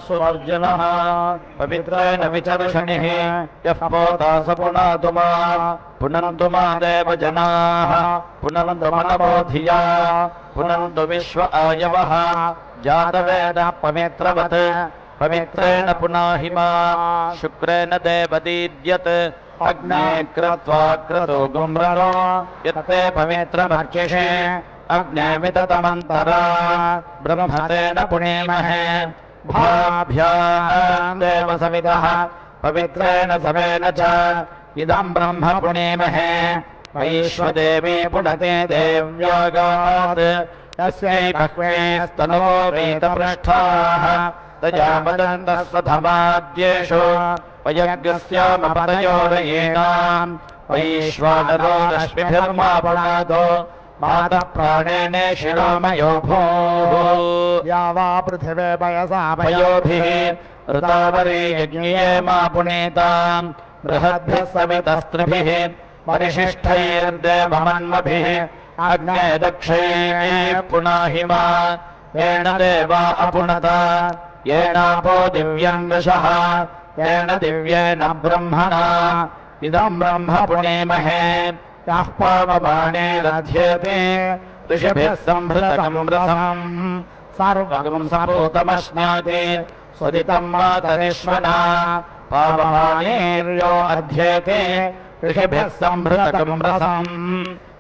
सुवर्जनः पवित्रेण विचर्षणिः यः पोता स पुनातु मा पुनन्तु मा देवजनाः पुनन्तु मनवोधिया पुनन्तु विश्व आयवः जातवेदः पवित्रवत् पवित्रेण पुनाहि मा शुक्रेण देवदीद्यत् अग्ने कृत्वा क्रतो गुम्ररो यत्ते पवित्रमर्चिषे अग्ने विततमन्तरा ब्रह्मतेन पुणेमहे भाभ्याम् देवसविदः पवित्रेण सवेन च इदम् ब्रह्म पुणेमहे वैश्वदेवी पुनते देव्यागात् तस्यै भक्वे स्तनो वेदपृष्ठाः तजावदन्तस्वधमाद्येषु वयज्ञस्यामपरयोरयेणाम् वैश्वानरो रश्मिभिर्मापणादो मातः प्राणेन शिरोमयो भूः या वा पृथिवे पयसा पयोभिः ऋतावरे यज्ञे मा पुनेताम् बृहद्भिः सवितस्त्रिभिः परिशिष्टैर्देवमन्मभिः अग्ने दक्षिणे पुनाहि मा येन देवा अपुनता येनापो दिव्यम् दशः येन दिव्येन ब्रह्मणा इदम् ब्रह्म पुणेमहे यः पावमानेरध्येते ऋषिभिः सम्भृतकम् रसम् सर्वगम् सपूतमश्नाति स्वदितम् मातरिष्वना पावमानेर्यो अध्येते ऋषिभिः सम्भृतकम् रसम्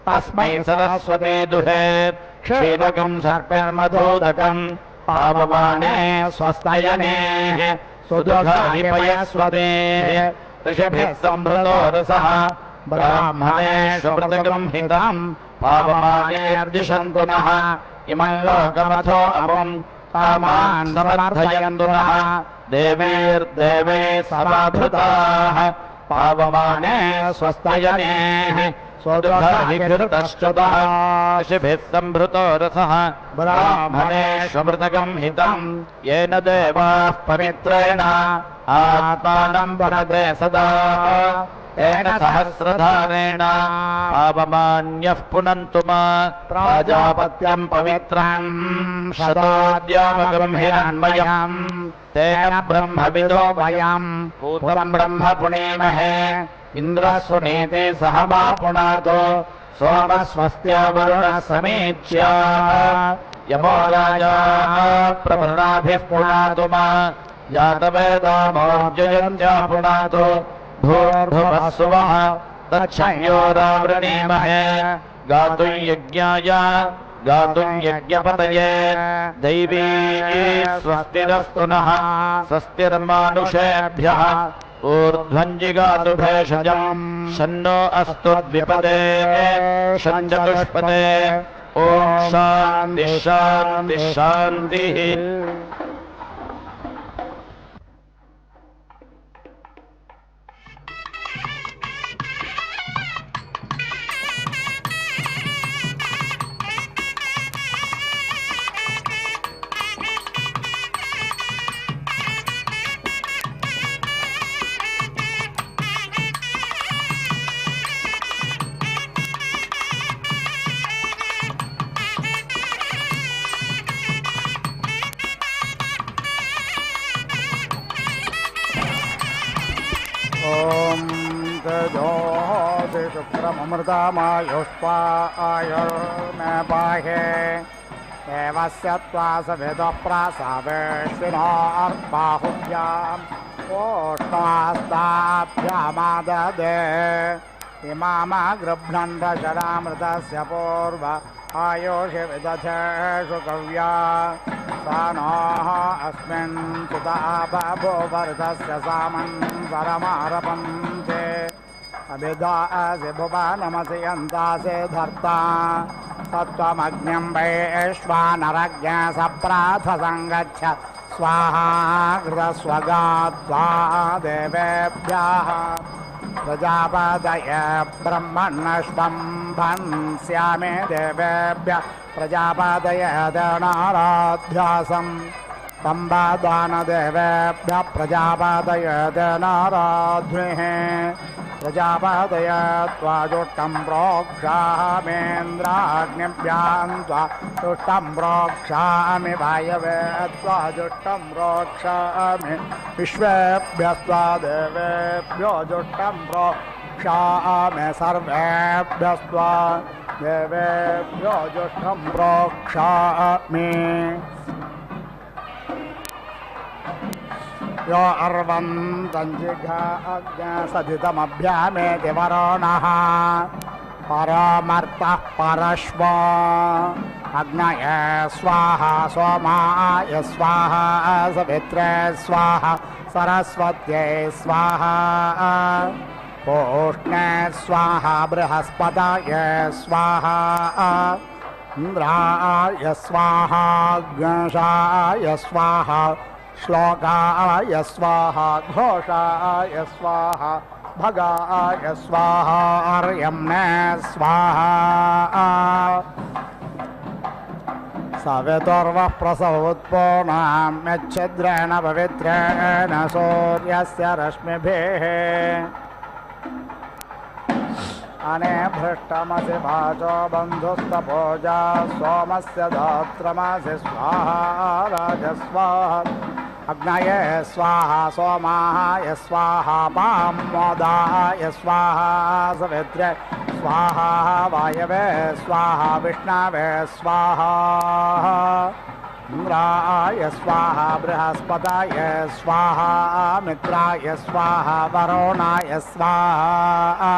तस्मै सरस्वते दुहे क्षीरकम् सर्पिर्मधोदकम् पावमाने स्वस्तयने सुदुघानिपयस्वते ऋषिभिः सम्भृतो रसः ब्राह्मणेषु व्रतगम् हितम् पावमानेर्दिशन्तु नः इमम् लोकमथो अमुम् कामान् समर्थयन्तु नः देवैर्देवे समाभृताः पावमाने स्वस्तयने स्वदुघानिभिर्तश्चतः ऋषिभिः सम्भृतो रसः ब्राह्मणेषु व्रतगम् हितम् येन देवाः पवित्रेण आत्मानम् वरते सदा तेन सहस्रधारेण पावमान्यः पुनन्तु मा प्राजापत्यम् पवित्रम् शताद्यामगम् हिरण्मयम् तेन ब्रह्मविदो वयम् पूर्वम् ब्रह्म पुणेमहे इन्द्रः सुनीते सह मा पुनातो सोमस्वस्त्य वरुणः समीच्य यमो राजा प्रभृणाभिः पुनातु मा जातवेदामोर्जयन्त्या पुनातो भूर्भुवः सुवः तच्छयोरावृणीमहे गातुम् यज्ञाय गातुम् यज्ञपतये दैवी स्वस्तिरस्तु नः स्वस्तिर्मानुषेभ्यः ऊर्ध्वञ्जिगातु भेषजम् शन्नो अस्तु द्विपदे षञ्चतुष्पदे ॐ शान्तिः शान्तिः शान्तिः शुक्रमृतमायुष्पायुर्मे बाहे देवस्य त्वा सविदप्रासावेशिनो अर्बाहुभ्याम् ओष्टास्ताभ्यामाददे इमामा गृह्णन्धशरामृतस्य पूर्व आयुषि विदधेषु कव्या सा नोः अस्मिन् सुता बभूवरतस्य सामन्सरमारपन्ते अभिदासि भुवनमसि यन्तासि धर्ता सत्त्वमग्निं वैश्वानरज्ञ सप्राथसङ्गच्छ स्वाहा घृतस्वगात्वा देवेभ्यः प्रजापतये ब्रह्मण्यष्टं भन्स्यामि देवेभ्यः प्रजापतये देणाराध्यासम् तम्बादानदेवेभ्यः प्रजापतये नाराध्निः प्रजापतय त्वाजुष्टं प्रोक्षामेन्द्राग्निभ्यां त्वाजुष्टं प्रोक्षामि वायवे त्वाजुष्टं प्रोक्षामि विश्वेभ्यस्त्वा देवेभ्यो जुष्टं प्रोक्षामि सर्वेभ्यस्त्वा देवेभ्यो जुष्टं प्रोक्षामि यो अर्वन्तञ्जिघाग्ञसदितमभ्यामेति वरुणः परमर्तः परश्वो अग्नये स्वाहा सोमाय स्वाहा सवित्रे स्वाहा सरस्वत्यै स्वाहा पूष्णे स्वाहा बृहस्पतये स्वाहा इन्द्राय स्वाहा ज्ञाशाय स्वाहा श्लोकाय स्वाहा घोषाय स्वाहा भगाय स्वाहा अर्यम्णे स्वाहा सवितुर्वः प्रसवोत्पूर्णां यच्छिद्रेण पवित्रेण सूर्यस्य रश्मिभिः अने भृष्टमसि वाचो बन्धुस्तपोजा सोमस्य धात्रमसि स्वाहा राजस्वाहा अग्नये स्वाहा सोमाय स्वाहा पामोदाय स्वाहा सवित्रे स्वाहा वायवे स्वाहा विष्णवे स्वाहा इन्द्राय स्वाहा बृहस्पतये स्वाहा मित्राय स्वाहा वरुणाय स्वाहा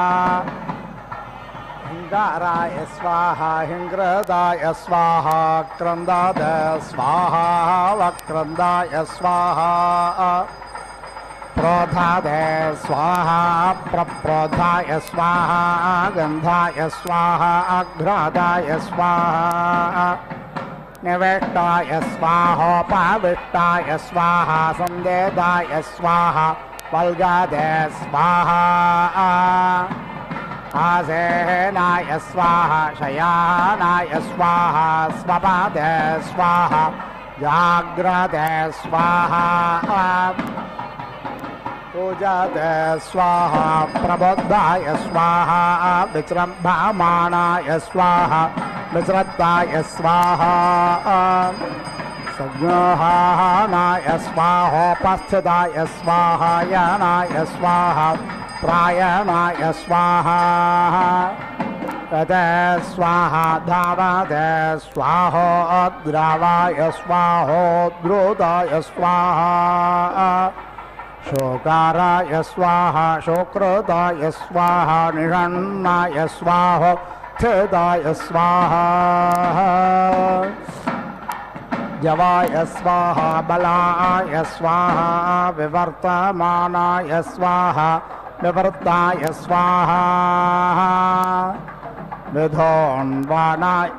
हिंगाराय स्वाहा हिंग्रदाय स्वाहा क्रंदाद स्वाहा वक्रंदाय स्वाहा प्रोधाद स्वाहा प्रप्रोधाय स्वाहा गंधाय स्वाहा अघ्रादाय स्वाहा निवेष्टाय स्वाहोपाविष्टाय स्वाहा संदेदाय स्वाहा वल्गाद स्वाहा आसेनाय स्वाहा शयानाय स्वाहा स्वपाद स्वाहा जाग्रत स्वाहा पूजाद स्वाहा प्रबोधाय स्वाहा विजृंभमाणाय स्वाहा विजृताय स्वाहा संज्ञानाय स्वाहोपस्थिताय स्वाहा यानाय स्वाहा प्रायणाय स्वाहा तद स्वाहा धावद स्वाहोद्रावाय स्वाहोद्रोदाय स्वाहा शोकाराय स्वाहा शोक्रदाय स्वाहा निषण्णाय स्वाहोत्थिताय स्वाहा जवाय स्वाहा बलाय स्वाहा विवर्तमानाय स्वाहा विवर्ताय स्वाहा विधोन्वानाय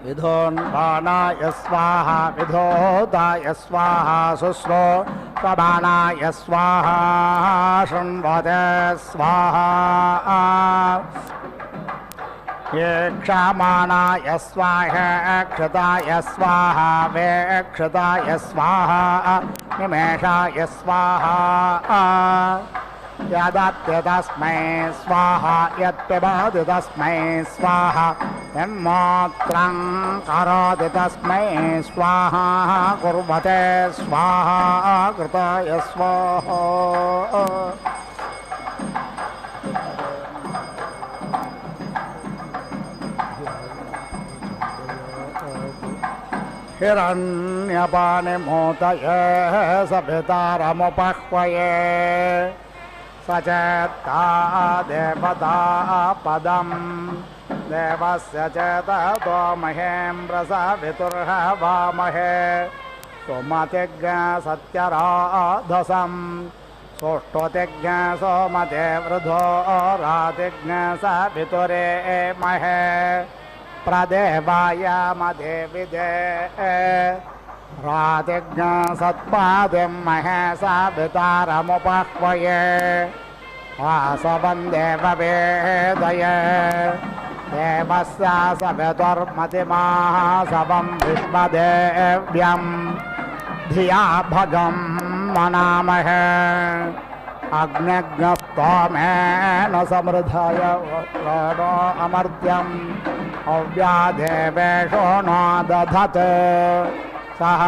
विधोन्वानाय स्वाहा विधोदाय स्वाहा शुश्रूषमाणाय स्वाहा शृण्वद स्वाहा येक्षमाणाय स्वाहा क्षताय स्वाहा वेक्षताय स्वाहा निमेषाय स्वाहा यदत्य तस्मै स्वाहा यत्पिबति तस्मै स्वाहा यन्मात्रं करोति तस्मै स्वाहा कुर्वते स्वाहा कृताय स्वाहा हिरण्यपानिमोतये सभितारमुपह्वये सचेत्ता देवता पदं देवस्य चेततो महेन्द्रसवितुर्हवामहे सोमतिज्ञ सत्यराधसं सोष्ठोतिज्ञ सोमते वृधो रातिज्ञ सवितुरे महे प्रदेवाय मदेविदे रातिज्ञ सत्पादिं महेशवितारमुपह्वये वासवं देववेदये देवस्य सवितुर्मतिमाः सवं विश्वदेव्यं धिया भगं मनामहे अग्निग्नस्तोमेन समृद्धाय वरो अमर्त्यं हव्यादेवेशो न दधते सह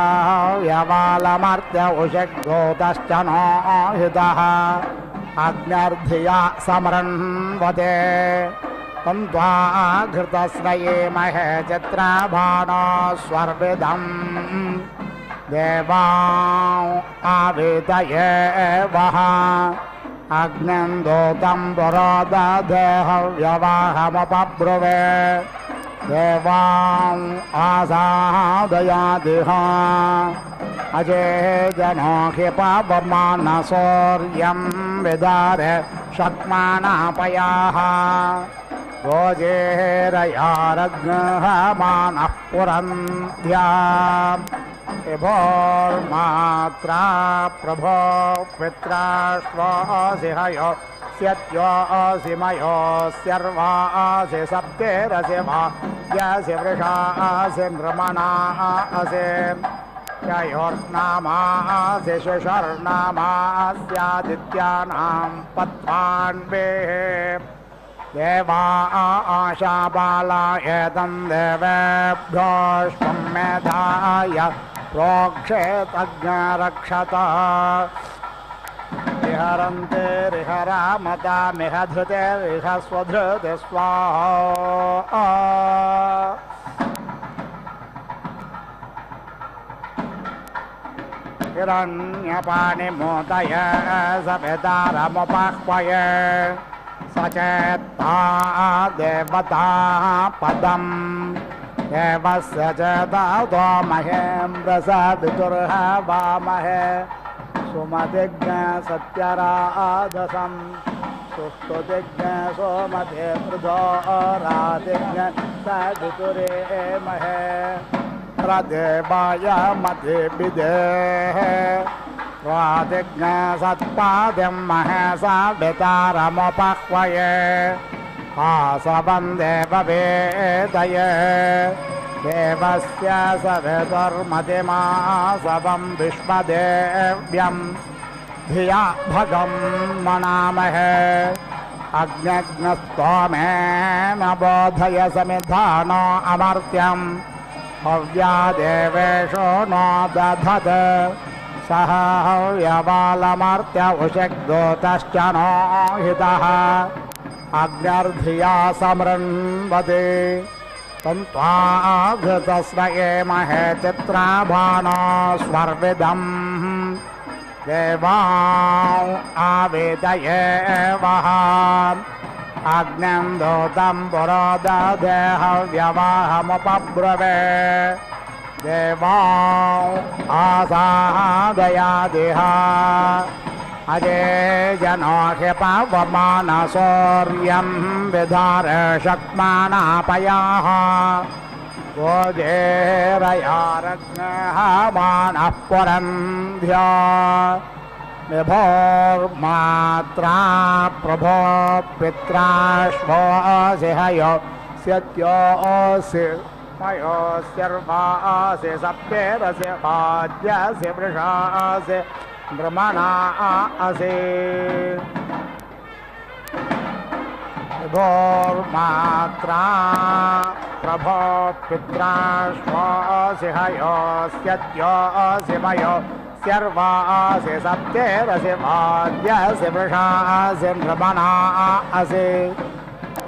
यवालमर्त्य उषिग्धोतश्च नो हितः अग्न्यर्धिया समृण्वते तन्त्वा घृतस्वये महे चित्रभानो स्वर्विदम् देवां आवेदये वः अग्निन्दोतं पुरोददेहव्यवाहमपब्रुवे देवां आसादयादिह अजे जनो हि पवमानसौर्यं विदारे शक्मानापयाः रोजेरयारग्नः मानः पुरन्ध्या विभोर्मात्रा प्रभो पित्राश्वासि हयो स्यत्योऽसि मयोऽस्यर्वासि सप्तेरसि भाग्यसि वृषासि नृमणासि ययोर्नामासि शिशुर्नामास्यादित्यानां पत्वान्वेः देवा आशाबाला एतं देवेभ्योऽश्वं मेधाय प्रोक्षेतज्ञरक्षत विहरन्ते रिहरामतामिह धृतेरिह स्वधृति स्वाहा हिरण्यपाणिमोदय सवितारमुपाह्वये सचेत्ता देवता पदम् देवस्य चेतो महेन्द्रसवितुर्हवामहे सुमतिज्ञ सत्यराधसम् सुष्टुतिज्ञ सोमते वृधो रातिज्ञ सवितुरेमहे प्रदेवाय मते विदेः रातिज्ञ सत्पाद्यं महेशा वितारमुपह्वये आसवं देववेदये देवस्य सवितुर्मतिमासवं विश्वदेव्यं धिया भगं मनामहे अग्निग्नस्तोमेन बोधय समिधानो अमर्त्यं हव्यादेवेशो न दधत् सह हव्यवालमर्त्य उषिग्धोतश्च नो हितः अग्न्यर्धिया समृण्वते तन्त्वा घृतस्वये महे चित्रभानो स्वर्विदम् देवां आवेदये वः अग्निन्दोतं पुरोददेहव्यवाहमुपब्रुवे देवां आसादयादिह अजे जनो हि पवमानसौर्यं विधारे शक्मानापयाः गोजेरयारग्नः मानः पुरन्ध्या विभोर्मात्रा प्रभो पित्राश्वासि हयो स्यत्योऽसि मयोऽस्यर्वासि सप्तेरसि भाज्यसि वृषासि नृमणासि विभोर्मात्रा प्रभो पित्राश्वासि हयोऽस्यत्योऽसि मयोऽस्यर्वासि सप्तेरसि भाज्यसि वृषासि नृमणासि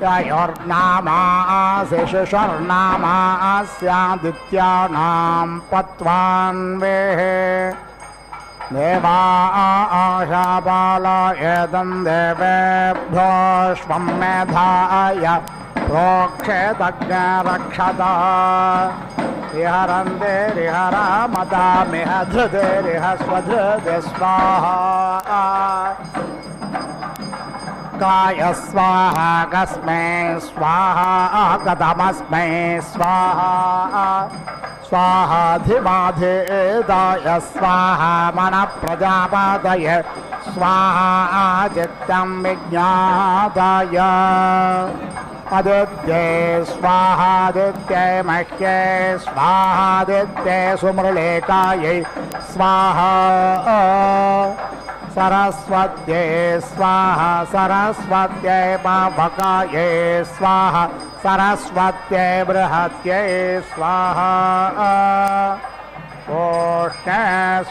ययोर्नामासि शिशुर्नामास्यादित्यानां पत्वान्वेः देवा आशाबाला एतं देवेभ्योऽश्वं मेधाय प्रोक्षेतज्ञरक्षत विहरन्ते रिहरामतामिह धृतेरिह स्वधृति स्वाहा काय स्वाहा कस्मै स्वाहा कथमस्मै स्वाहा स्वाहाधिमाधेदाय स्वाहा मनः प्रजापतये स्वाहा चित्तं विज्ञाताय आदित्ये स्वाहादित्ये मह्ये स्वाहादित्ये सुमृळेकायै स्वाहा सरस्वत्यै स्वाहा सरस्वत्यै पावकायै स्वाहा सरस्वत्यै बृहत्यै स्वाहा पोष्णे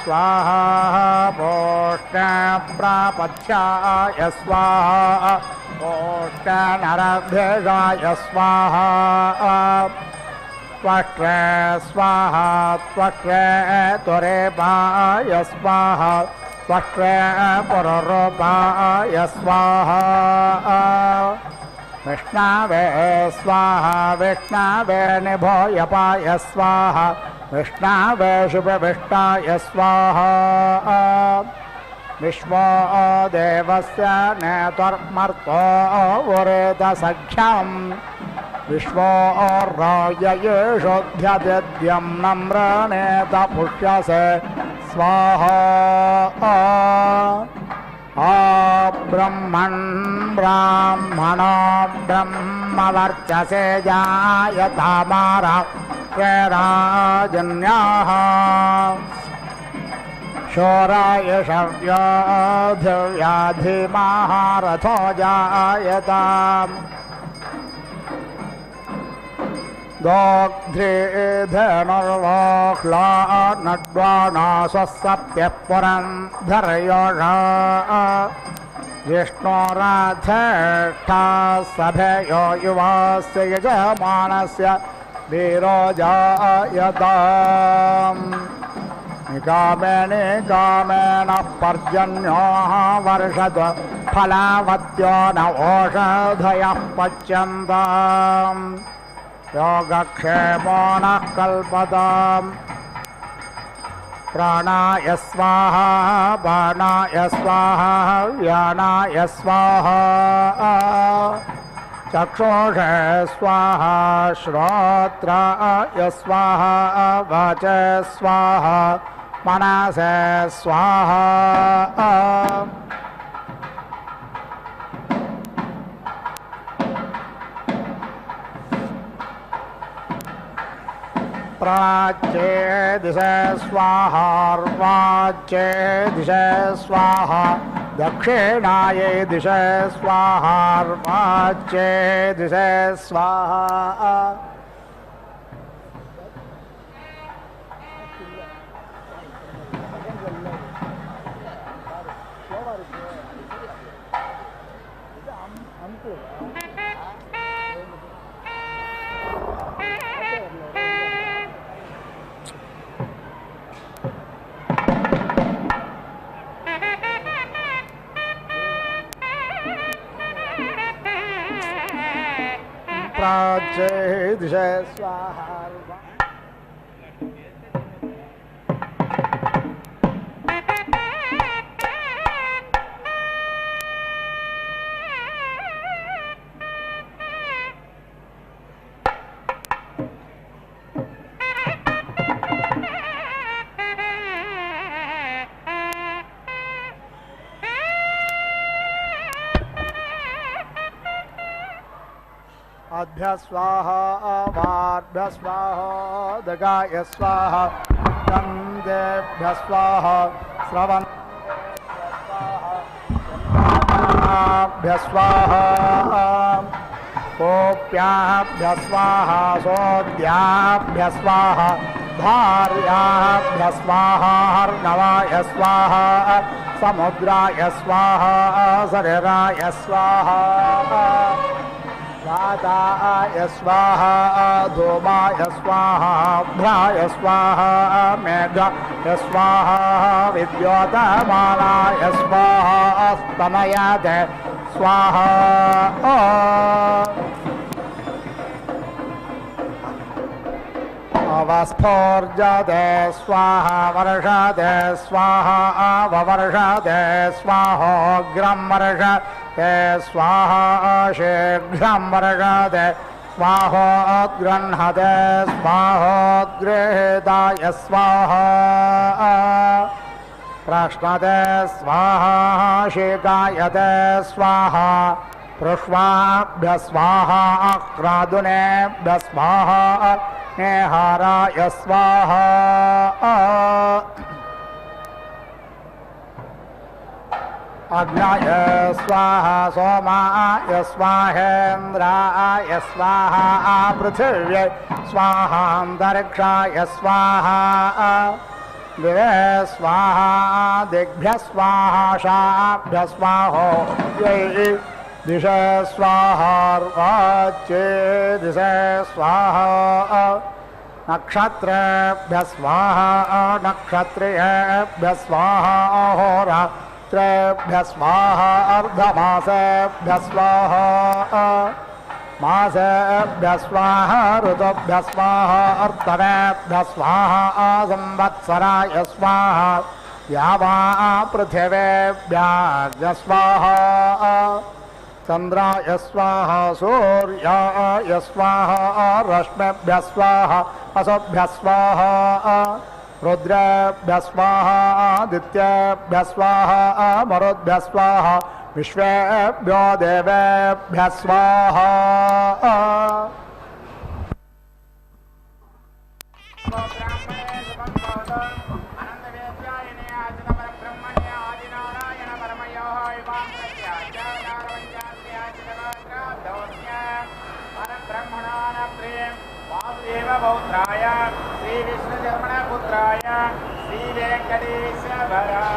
स्वाहा पोष्णे प्रापथ्याय स्वाहा पोष्णे नरभेदाय स्वाहा त्वष्ट्रे स्वाहा त्वष्ट्रे त्वरेपाय स्वाहा त्वष्ट्रे पुरुरूपाय स्वाहा विष्णवे स्वाहा विष्णवे निभोयपाय स्वाहा विष्णवे शुभविष्टाय स्वाहा विश्वो देवस्य नेतुर्मर्तो वरेदसख्यम् विश्वो राययेषोऽध्यदिद्यं नम्रनेत पुष्यसे स्वाहा ब्रह्मन् ब्राह्मणो ब्रह्मवर्चसे जायतामारा राजन्याः शौराय शव्याधिव्याधिमाहारथो जायताम् दोग्ध्रिधनुर्वोह्ला नड्वानासप्त्यः पुरन्धरयोषा विष्णोराधेष्ठा सभयो युवास्य यजमानस्य वीरो जायताम् निकामेन पर्जन्योः वर्षद फलावत्यो न ओषधयः पच्यन्ताम् योगक्षेमो नः कल्पताम् प्राणाय स्वाहा बाणाय स्वाहा व्यानाय स्वाहा चक्षुषे स्वाहा श्रोत्राय स्वाहा वाचे स्वाहा मनसे स्वाहा प्राच्ये दिशे स्वाहा वाच्ये दिशे स्वाहा दक्षिणाये दिशे स्वाहा वाच्ये दिशे स्वाहा प्राच्ये दिशे स्वाहा अभ्य स्वाहा वाभ्य स्वाहा दगाय स्वाहा गन्धेभ्य स्वाहा श्रवणाभ्य स्वाहा कोप्याभ्य स्वाहा सोद्याभ्य स्वाहा भार्याभ्य स्वाहा हर्णवाय स्वाहा समुद्राय स्वाहा शरीराय स्वाहा दाताय स्वाहा धूमाय स्वाहा भ्राय स्वाहा मेघाय स्वाहा विद्योतमानाय स्वाहा स्तनयाय स्वाहा अवस्फोर्जते स्वाहा वर्षते स्वाहा अववर्षते स्वाहोग्रं वर्षते स्वाहा शीघ्रं वर्षते स्वाहोद्गृह्णते स्वाहोद्गृहीताय स्वाहा प्रश्नते स्वाहा शीकायते स्वाहा पृष्वाभ्य स्वाहा क्रादुनेभ्य स्वाहा नेहाराय स्वाहा अग्नाय स्वाहा सोमाय स्वाहेन्द्राय स्वाहा पृथिव्यै स्वाहान्तरिक्षाय स्वाहा दिवे स्वाहा दिग्भ्यः स्वाहा शाभ्यः स्वाहो यै दिशे स्वाहार्वाच्ये दिशे स्वाहा नक्षत्रेभ्यः स्वाहा नक्षत्रियेभ्यः स्वाहा अहोरात्रेभ्यः स्वाहा अर्धमासेभ्यः स्वाहा मासेभ्यः स्वाहा ऋतुभ्यः स्वाहा अर्तवेभ्यः स्वाहा संवत्सराय स्वाहा यावा पृथिवेभ्यः स्वाहा चन्द्राय स्वाहा सूर्याय स्वाहा रश्मिभ्यः स्वाहा असुभ्यः स्वाहा रुद्रेभ्यः स्वाहा आदित्येभ्यः स्वाहा मरुद्भ्यः स्वाहा विश्वेभ्यो देवेभ्यः स्वाहा पौत्राय श्री विष्णुशर्मण पुत्राय श्री वेंकटेश्वराय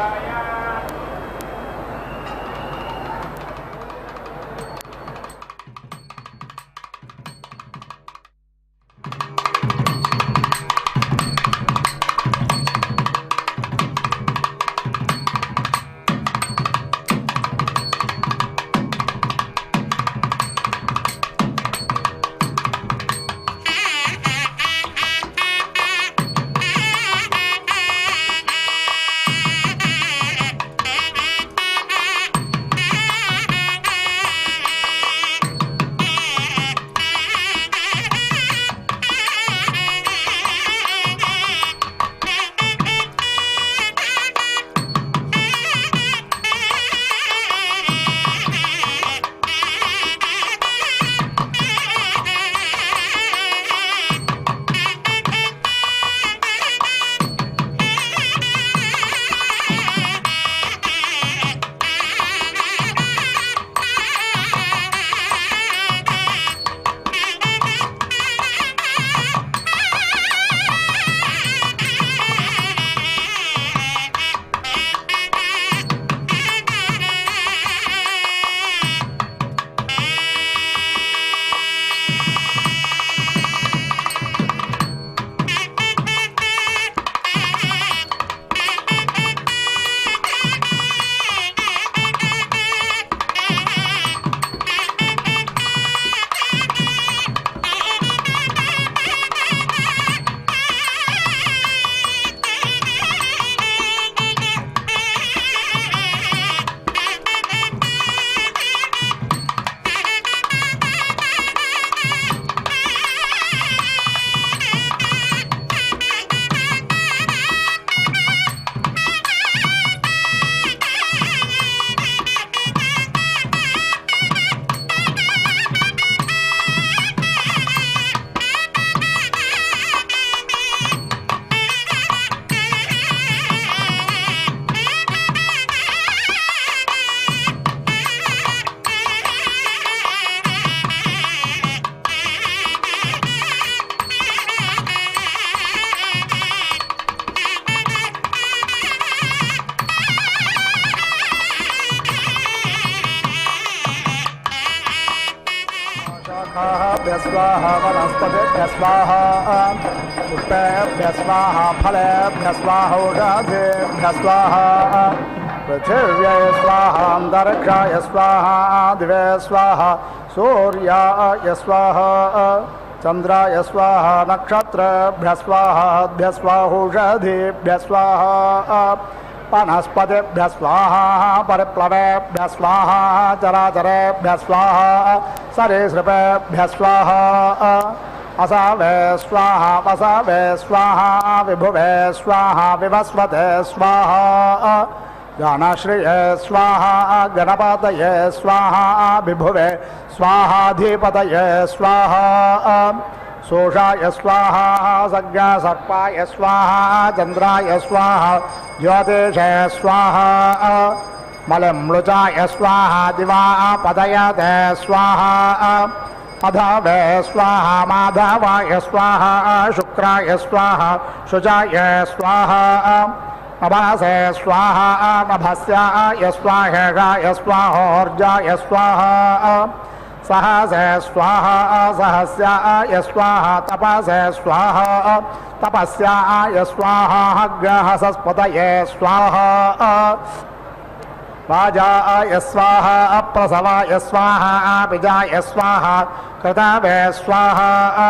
स्वाहा वनस्पतिभ्यः स्वाहा पुष्पेभ्यः स्वाहा फलेभ्यः स्वाहा औषधेभ्यः स्वाहा पृथिव्यै स्वाहा अन्तरिक्षाय स्वाहा दिवे स्वाहा सूर्याय स्वाहा चन्द्राय स्वाहा नक्षत्रेभ्यः स्वाहाभ्यः स्वाहौषधेभ्यः स्वाहा वनस्पतिभ्यः स्वाहा परिप्लवेभ्यः स्वाहा चराचरेभ्यः स्वाहा सरीसृपेभ्यः स्वाहा असावे स्वाहा वसावे स्वाहा विभुवे स्वाहा विवस्वते स्वाहा गणश्रिये स्वाहा गणपतये स्वाहा विभुवे स्वाहाधिपतये स्वाहा सोषाय स्वाहा सज्ञसर्पाय स्वाहा चन्द्राय स्वाहा ज्योतिषे स्वाहा मलम्लुचाय स्वाहा दिवापदयते स्वाहा अधवे स्वाहा माधवाय स्वाहा शुक्राय स्वाहा शुचाय स्वाहा नभासे स्वाहा नभस्याय स्वाहेगाय स्वाहोर्जाय स्वाहा सहसे स्वाहा सहस्याय स्वाहा तपसे स्वाहा तपस्याय स्वाहा ग्रहसस्पतये स्वाहा वाजाय स्वाहा प्रसवाय स्वाहा बीजाय स्वाहा कृतवे स्वाहा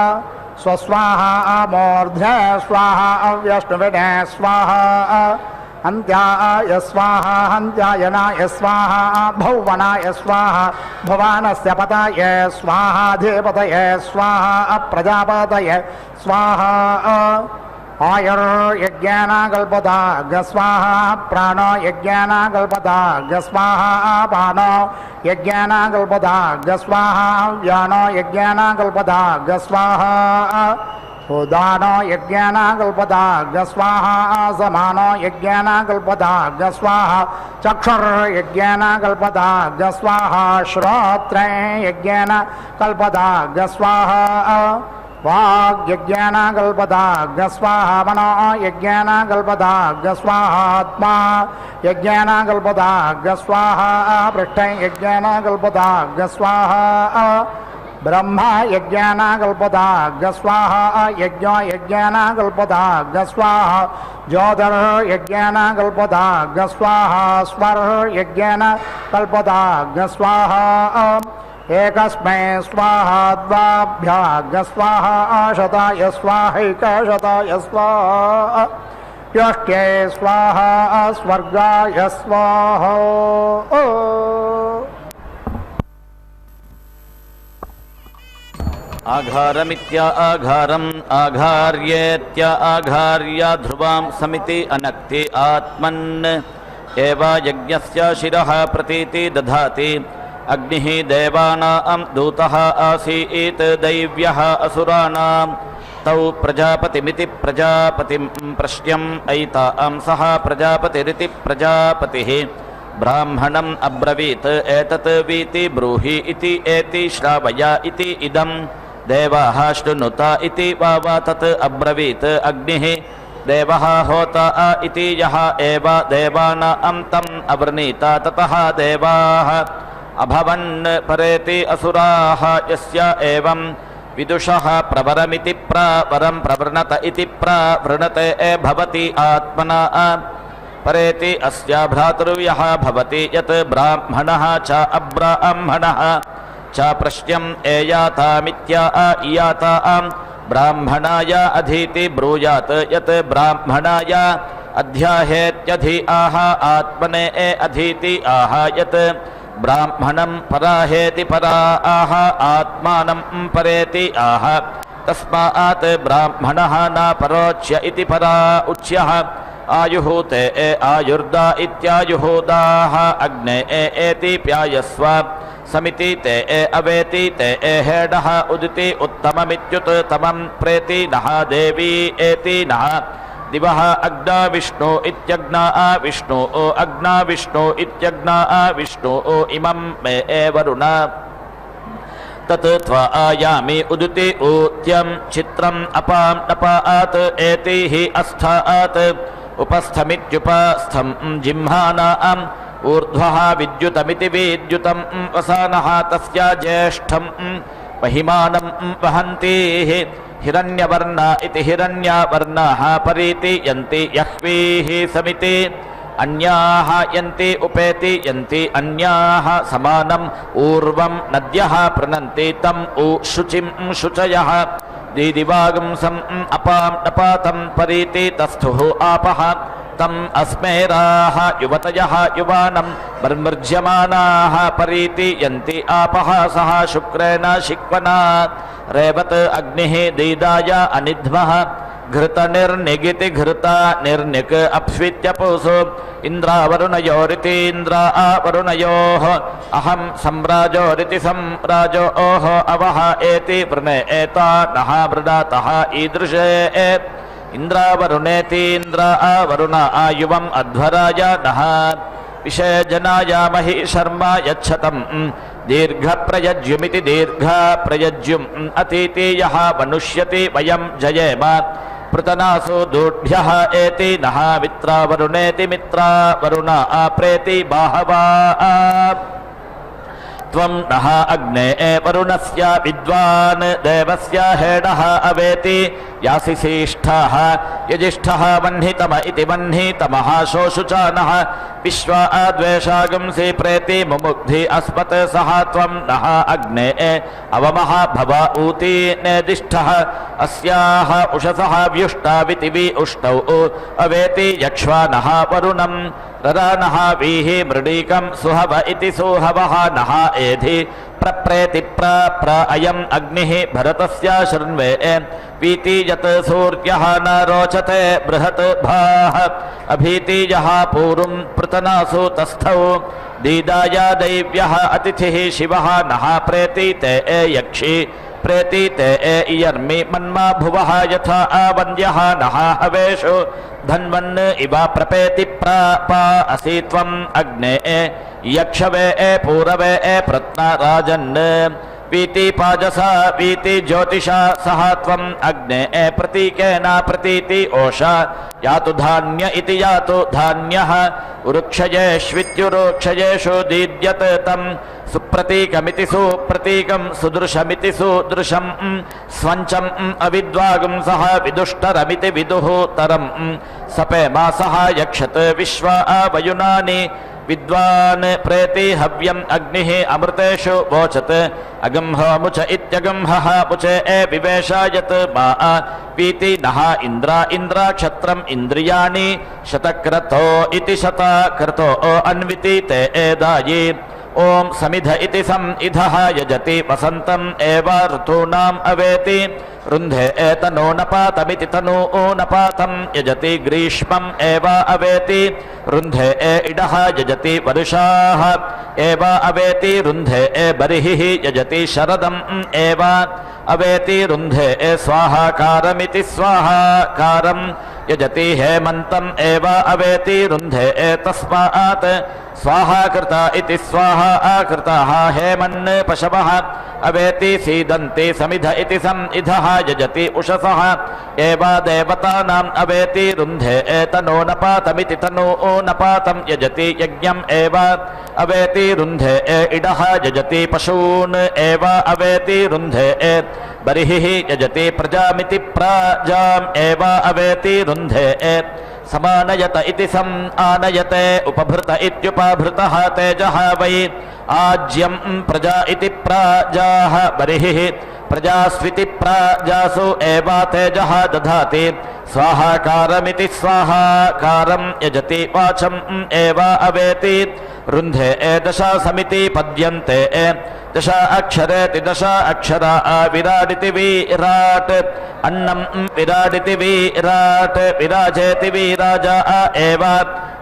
स्वस्वाहा मूर्ध्य स्वाहा अव्यष्टविने स्वाहा अन्त्याय स्वाहा अन्त्यायनाय स्वाहा भुवनाय स्वाहा भुवनस्य पतये स्वाहाधिपतये स्वाहा प्रजापतये स्वाहा आयुर्यज्ञेन कल्पताग स्वाहा प्राणो यज्ञेन कल्पताग स्वाहा पानो यज्ञेन कल्पताग स्वाहा व्यानो यज्ञेन कल्पताग स्वाहा उदानो यज्ञेन कल्पताग स्वाहा समानो यज्ञेन कल्पताग स्वाहा चक्षुर्यज्ञेन कल्पताग स्वाहा श्रोत्रे यज्ञेन कल्पताग स्वाहा वाग्यज्ञेन कल्पताग स्वाहा मनो यज्ञेन कल्पताग स्वाहात्मा यज्ञेन कल्पताग स्वाहा पृष्ठे यज्ञेन कल्पताग स्वाहा ब्रह्मा यज्ञेन कल्पताग स्वाहा यज्ञो यज्ञेन कल्पताग स्वाहा ज्योतिर्यज्ञेन कल्पताग स्वाहा स्वर्यज्ञेन कल्पताग स्वाहा एकस्मै स्वाहा द्वाभ्याग स्वाहा शताय स्वाहैकशताय स्वाहा यष्ट्यै स्वाहा स्वर्गाय स्वाहा आघारमित्य आघारम् आघार्येत्य आघार्य ध्रुवां समिति अनक्ति आत्मन् एव यज्ञस्य शिरः प्रतीति दधाति अग्निः देवानां दूतः आसीत् दैव्यः असुराणां तौ प्रजापतिमिति प्रजापतिं प्रश्यम् ऐतां सः प्रजापतिरिति प्रजापतिः ब्राह्मणम् अब्रवीत् एतत् वीति ब्रूहि इति एति श्रावय इति इदं देवाः शृणुत इति वावा तत् अब्रवीत् अग्निः देवः होता इति यः एव देवानां तम् अवृणीत ततः देवाः अभवन् परेति असुराः यस्य एवं विदुषः प्रवरमिति प्रवरं प्रवृणत इति प्रवृणते भवति आत्मना परेति अस्य भ्रातृव्यः भवति यत् ब्राह्मणः च अब्राह्मणः च प्रश्यम् एयातामित्या इयातां ब्राह्मणाय अधीति ब्रूयात् यत् ब्राह्मणाय अध्याहेत्यधि आह आत्मने अधीति आह यत् ब्राह्मणं पराहेति परा आह आत्मानं परेति आह तस्मात् ब्राह्मणः न परोच्य इति परा उच्यः आयुः ते आयुर्दा इत्यायुः अग्ने एति प्यायस्व समिति ते अवेति ते हेडः उदिति उत्तममित्युत्तमं प्रेति नः देवी एति नः दिवः अग्ना विष्णु इत्यग्ना विष्णु अग्ना विष्णु इत्यग्ना विष्णु इमं मे वरुण तत् त्वा आयामि उदिति ऊत्यं चित्रम् अपां नपात् एति हि अस्थात् उपस्थमित्युपस्थं जिह्मानाम् ऊर्ध्वः विद्युतमिति विद्युतं वसानः तस्य ज्येष्ठं महिमानं वहन्तीः हिरण्यवर्ण इति हिरण्यवर्णाः परीति यन्ति यह्वीः समिति अन्याः यन्ति उपेति यन्ति अन्याः समानम् ऊर्वं नद्यः प्रणन्ति तम् शुचिं शुचयः दीदिवागुंसम् अपां नपातं परीति तस्थुः आपः तम् अस्मेराः युवतयः युवानं मर्मृज्यमानाः परीति यन्ति आपः सः शुक्रेण शिक्वना रेवत् अग्निः दीदाय अनिध्मः घृत निर्निगिति घृत निर्निक अप्स्वित्यपुसु इन्द्रावरुणयोरितीन्द्र आवरुणयोः अहं सम्राजोरिति सम्राजोः अवह एति वृणे एता नः वृदातः ईदृशे इन्द्रावरुणेतीन्द्र आवरुण आयुवम् अध्वराय नः विषयजनायामहि शर्मा यच्छतं दीर्घप्रयज्युमिति दीर्घप्रयज्युम् अतीति यः मनुष्यति वयं जयेम पृतनासु दूढ्यः एति नः मित्रावरुणेति मित्रावरुण आप्रेति बाहवा त्वं नः अग्ने वरुणस्य विद्वान् देवस्य हेडः अवेति यासि श्रेष्ठः यजिष्ठः वह्नितम इति वह्नितमः शोषुचानः विश्वा द्वेषागंसि प्रेति मुमुग्धि अस्मत् सः त्वं नः अग्ने अवमः भव ऊती नेदिष्ठः अस्याः उषसः व्युष्टाविति वि उष्टौ अवेति यक्ष्वानः वरुणम् रदानः वीः मृडीकं सुहव इति सुहवः नः एधि प्रप्रेति प्र अयम् अग्निः भरतस्य शृण्वे वीति यत् सूर्यः न रोचते बृहत् भाः अभीति यः पूर्वं पृतनासु तस्थौ दीदाय दैव्यः अतिथिः शिवः नः प्रेति ते यक्षि प्रेति ते इयर्मि मन्मा भुवः यथा आवन्द्यः नः हवेषु धन्वन् इव प्रपेति प्रापा असि त्वम् अग्ने यक्षवे पूरवे प्रत्नराजन् वीति पाजसा वीति ज्योतिषा सह त्वम् अग्ने प्रतीकेन प्रतीति ओषा यातु धान्य इति यातु धान्यः वृक्षयेष्वित्युरुक्षयेषु दीद्यत तम् सुप्रतीकमिति सुप्रतीकं सुदृशमिति सुदृशं स्वञ्चम् अविद्वागं सह विदुष्टरमिति विदुः तरम् सपेमा सह यक्षत विश्वा वयुनानि विद्वान् प्रेति हव्यम् अग्निः अमृतेषु वोचत् अगंहोमुच इत्यगंहः मुचे विवेशायत् मा वीति नः इन्द्रा क्षत्रम् इन्द्रियाणि शतक्रतो इति शतक्रतो अन्विति ते एदायि ओम समिध इति समिधः यजति वसन्तम् एव ऋतूनाम् अवेति रुन्धे एतनो नपातमिति तनो नपातं यजति ग्रीष्मम् एव अवेति रुन्धे इडः यजति वर्षाः एव अवेति रुन्धे बर्हिः यजति शरदम् एव अवेति रुन्धे स्वाहाकारमिति स्वाहाकारम् यजति हेमन्तम् एव अवेति रुन्धे तस्मात् स्वाहाकृता इति स्वाहाकृताः हेमन् पशवः अवेति सीदन्ति समिध इति समिधः यजति उषसः एव देवतानाम् अवेति रुन्धे तनो नपातमिति तनो नपातं यजति यज्ञम् एव अवेति रुन्धे इडः यजति पशून् एव अवेति रुन्धे बर्हिः यजति प्रजामिति प्रजाम् एव अवेति रुन्धे समानयत इति समानयते उपभृत इत्युपभृतः तेजः वै आज्यं प्रजा इति प्रजाः बर्हिः प्रजास्विति प्रजासु एव तेजः दधाति स्वाहाकारमिति स्वाहाकारं यजति वाचम् एव अवेति रुन्धे दशासमिति पद्यन्ते दश अक्षरेति दश अक्षरा विराडिति विराट् अन्नं विराडिति विराट् विराजेति विराजा एव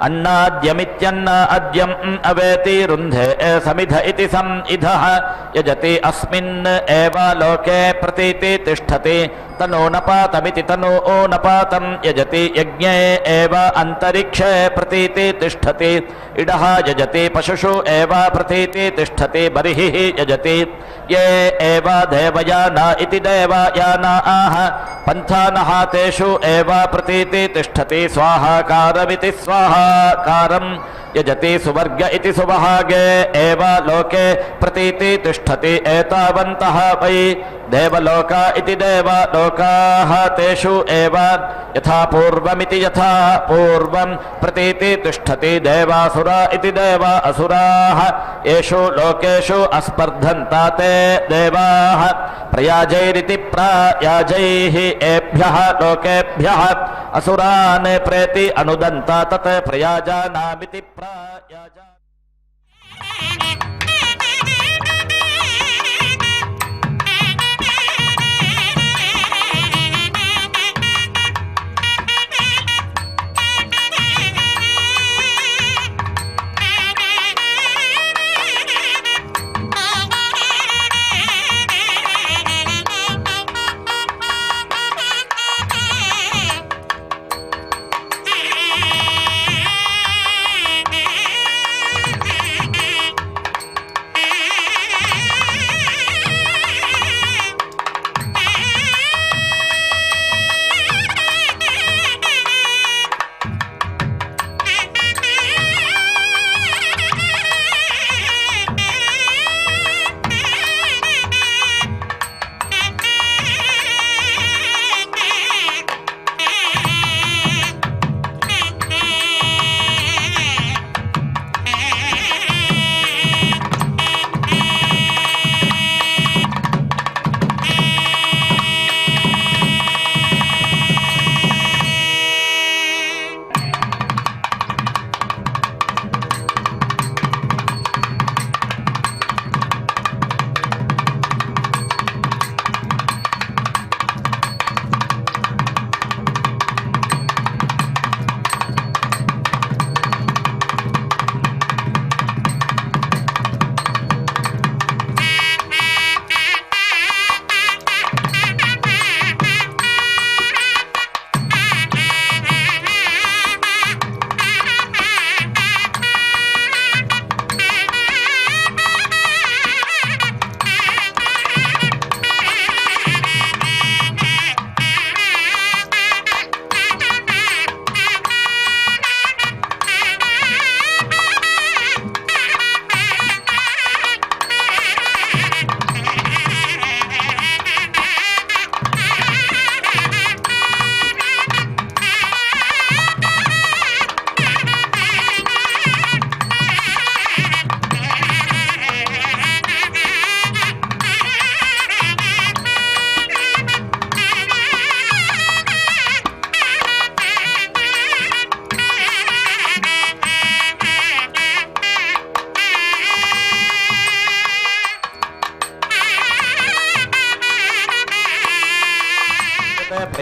अन्नाद्यमित्यन्न अद्यम् अवेति रुन्धे समिध इति समिधः यजति अस्मिन् एव लोके प्रतीति तिष्ठति तनो नपातमिति तनो नपातं यजति यज्ञे एव अन्तरिक्षे प्रतीति तिष्ठति इडः यजति पशुषु एव प्रतीति तिष्ठति बर्हिः यजति ये एव देवयाना इति देवयानाः पन्थानः तेषु एव प्रतीति तिष्ठति स्वाहाकारमिति स्वाहाकारं यजति सुवर्ग इति सुवहागे एव लोके प्रतीति तिष्ठति एतावन्तः वै देवलोका इति देवलोकाः तेषु एव यथा पूर्वमिति यथा पूर्वं प्रतीति तिष्ठति देवासुरा इति देवासुराः येषु लोकेषु अस्पर्धन्ता ते देवाः प्रयाजैरिति प्रयाजैः एभ्यः लोकेभ्यः असुरान् प्रेति अनुदन्ता तत् प्रयाजानामिति प्रयाजा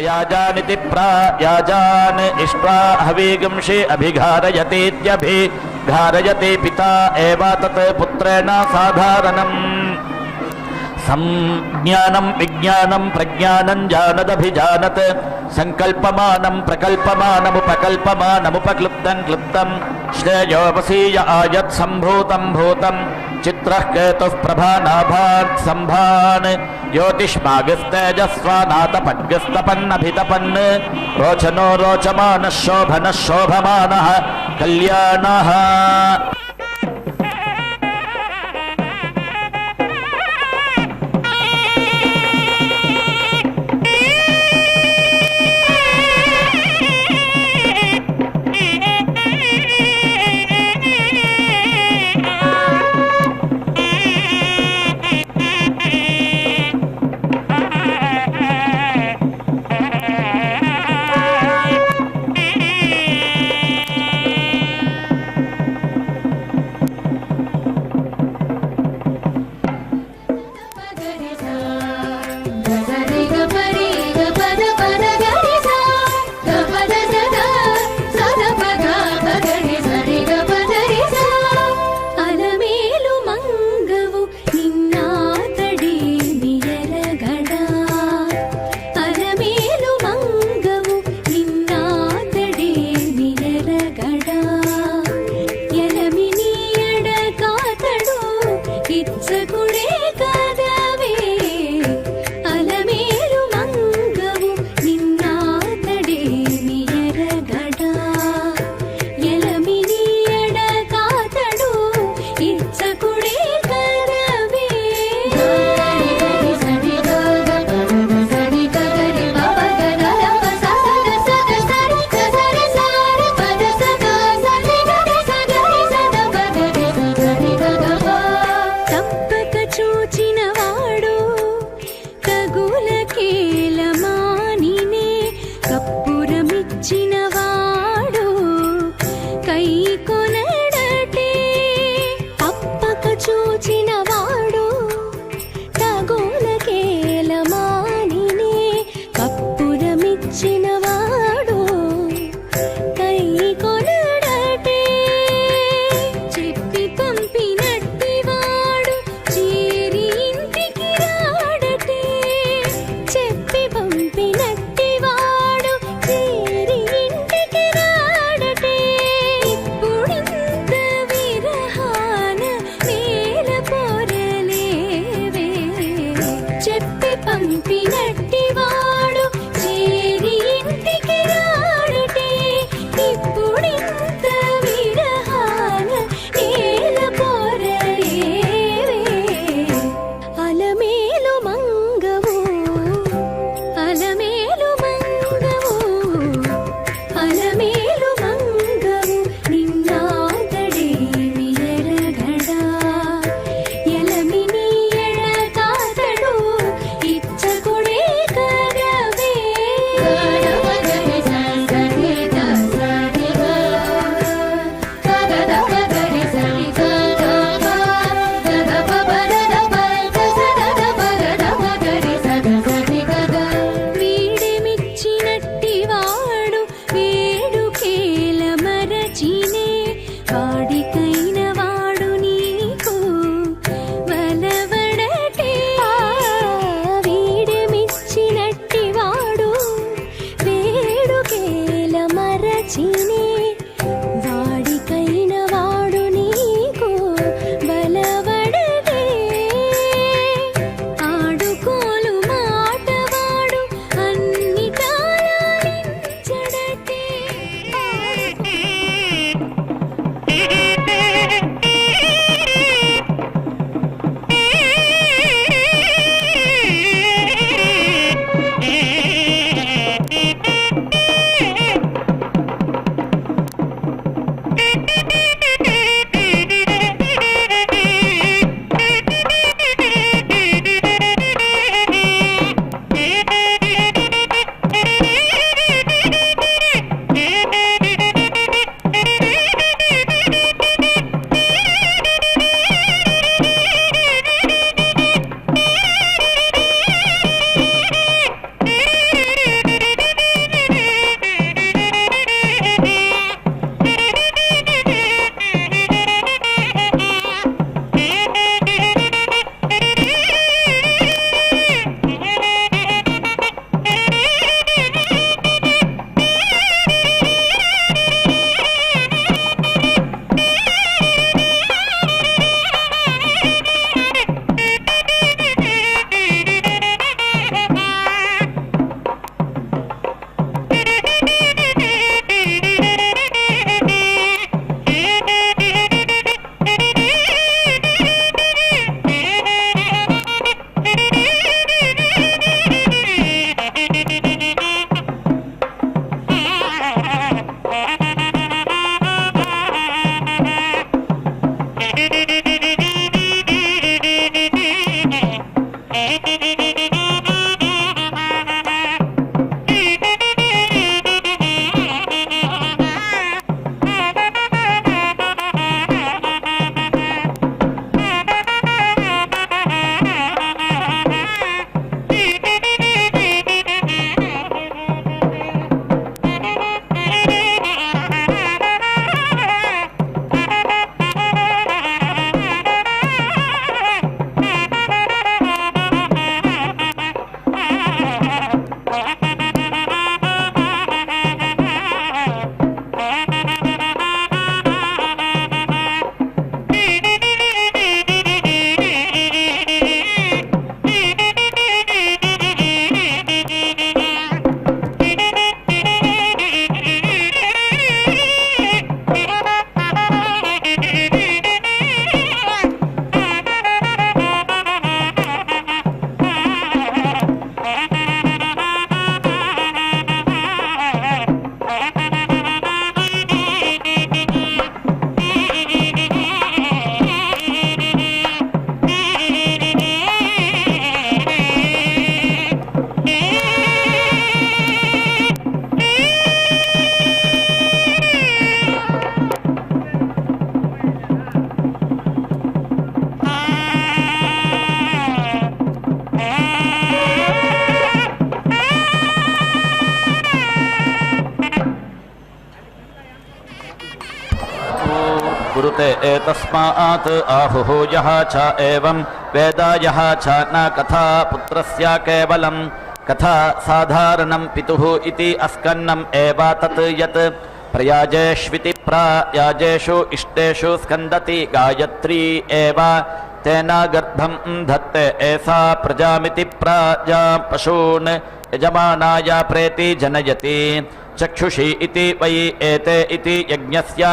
याजानिति प्रायाजान् इष्ट्वा हवीगंषे अभिघारयतीत्यभिघारयति पिता एव तत् पुत्रेण साधारणम् संज्ञानं विज्ञानं प्रज्ञानं जानदभिजानत् संकल्पमानं प्रकल्पमानमुपकल्पमानमुपक्लुप्तं क्लुप्तं श्रेयोपसीय आयत् सम्भूतं भूतं चित्रः केतुः प्रभानाभात् सम्भान् ज्योतिष्मागस्तेजस्वानातपद्यस्तपन्नभितपन् रोचनो रोचमानः शोभनः शोभमानः कल्याणः युवते तस्मात् आहुः यः च एवं वेद यः च न कथा पुत्रस्य केवलं कथा साधारणं पितुः इति अस्कन्नम् एव तत् यत् प्रयाजेष्विति प्रायाजेषु इष्टेषु स्कन्दति गायत्री एव तेन गर्भं धत्ते एषा प्रजामिति प्राजा पशून् यजमानाय प्रेति जनयति चक्षुषी इति वै एते इति यज्ञस्य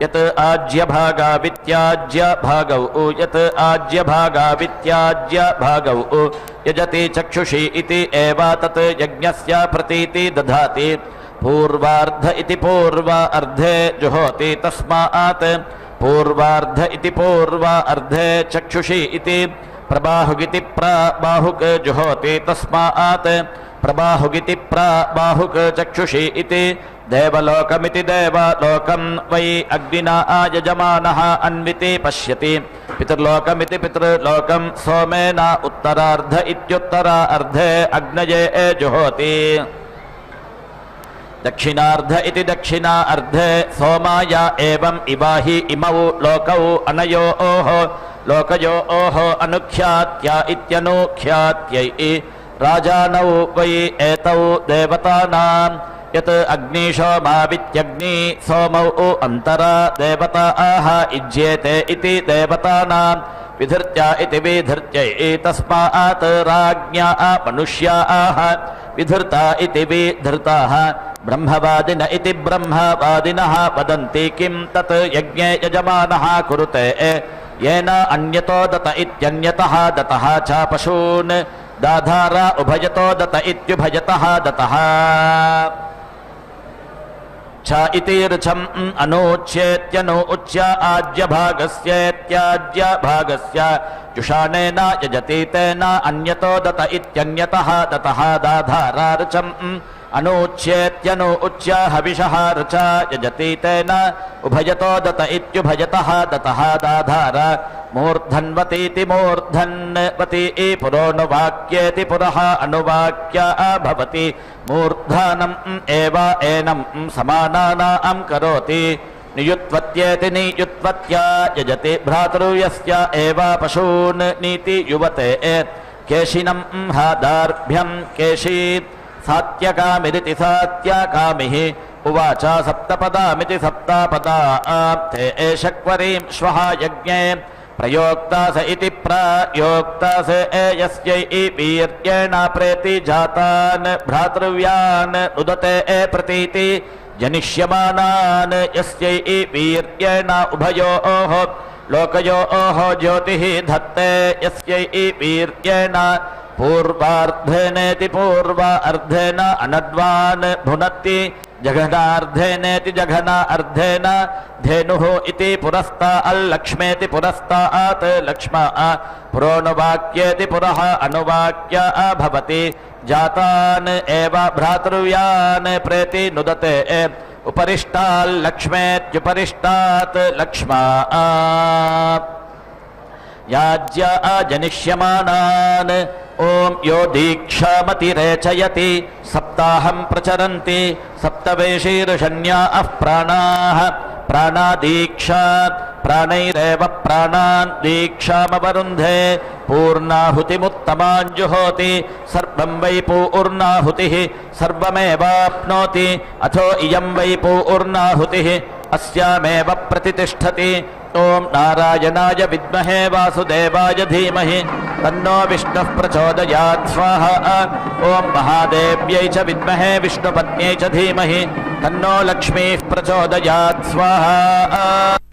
यत् आज्यभागा वित्याज्य भागौ यत् आज्यभागा वित्याज्य भागौ यजति चक्षुषी इति एव तत् यज्ञस्य प्रतीति दधाति पूर्वार्ध इति पूर्वार्धे जुहोति तस्मात् पूर्वार्ध इति पूर्वार्धे चक्षुषी इति प्रबाहुगिति प्रबाहुक जुहोति तस्मात् प्रबाहुगिति प्रबाहुक चक्षुषी इति देवलोकमिति देवलोकं वै अग्निना यजमानः अन्विति पश्यति पितृलोकमिति पितृलोकं सोमेन उत्तरार्ध इत्युत्तरार्धे अग्नये जुहोति दक्षिणार्ध इति दक्षिणार्धे सोमाय एवं इवाहि इमौ लोकौ अनयोः लोकयोः अनुख्यात्या इत्यनुख्यात्यै राजानौ वै एतौ देवतानां यत् अग्निशोमावित्यग्नि सोमौ अन्तरा देवताः इज्येते इति देवतानां विधृत्या इति विधृत्यै तस्मात् राज्ञा मनुष्याः विधृता इति विधृताः ब्रह्मवादिन इति ब्रह्मवादिनः वदन्ति किं तत् यज्ञे यजमानः कुरुते येन अन्यतो दत इत्यन्यतः दतः च पशून् दाधार उभयतो दत इत्युभयतः दतः च इति ऋचम् अनूच्येत्यनूच्य आज्यभागस्येत्याज्यभागस्य जुषाणेन यजति तेन अन्यतो दत इत्यन्यतः दतः दाधार ऋचम् अनूच्येत्यनूच्य हविषः ऋच यजति तेन उभयतो दत इत्युभयतः दतः दाधार मूर्धन्वतीति मूर्धन्वती पुरोऽनुवाक्येति पुरः अनुवाक्य भवति मूर्धानम् एव एनं समानानां करोति नियुत्वत्येति नियुत्वत्या यजति भ्रातृयस्य एव पशून् नीति युवते केशिनं हादार्भ्यं केशी सात्यकामिरिति सात्यकामिः उवाच सप्तपदामिति सप्तापदा ते एषक्वरीं श्वः यज्ञे प्रयोक्तास इति प्रयोक्तास यस्यै वीर्येण प्रेति जातान् भ्रातृव्यान् उदते प्रतीति जनिष्यमानान् यस्यै वीर्येण उभयोः लोकयोः ज्योतिः धत्ते यस्यै वीर्येण पूर्वार्धेनेति पूर्वार्धेन अनद्वान् भुनत्ति जघनार्धेनेति जघनार्धेन धेनुः इति पुरस्ताल्लक्ष्मेति पुरस्तात् लक्ष्मा पुरोऽनुवाक्येति पुरः अनुवाक्य भवति जातान् एव भ्रातृव्यान् प्रेति नुदते उपरिष्टाल्लक्ष्मेत्युपरिष्टात् लक्ष्मा याज्य जनिष्यमानान् ओम यो दीक्षामतिरेचयति सप्ताहं प्रचरन्ति सप्तवेशीर्षण्याः प्राणाः प्राणादीक्षा प्राणैरेव प्राणान् दीक्षामवरुन्धे पूर्णाहुतिमुत्तमाञ्जुहोति सर्वं वै पूर्णाहुतिः सर्वमेवाप्नोति अथो इयं वै पूर्णाहुतिः अस्यामेव प्रतितिष्ठति ओम नारायणाय विद्महे वासुदेवाय धीमहि तन्नो विष्णुः प्रचोदयात् स्वाहा ओम महादेव्यै च विद्महे विष्णुपत्न्यै च धीमहि तन्नो लक्ष्मीः प्रचोदयात् स्वाहा।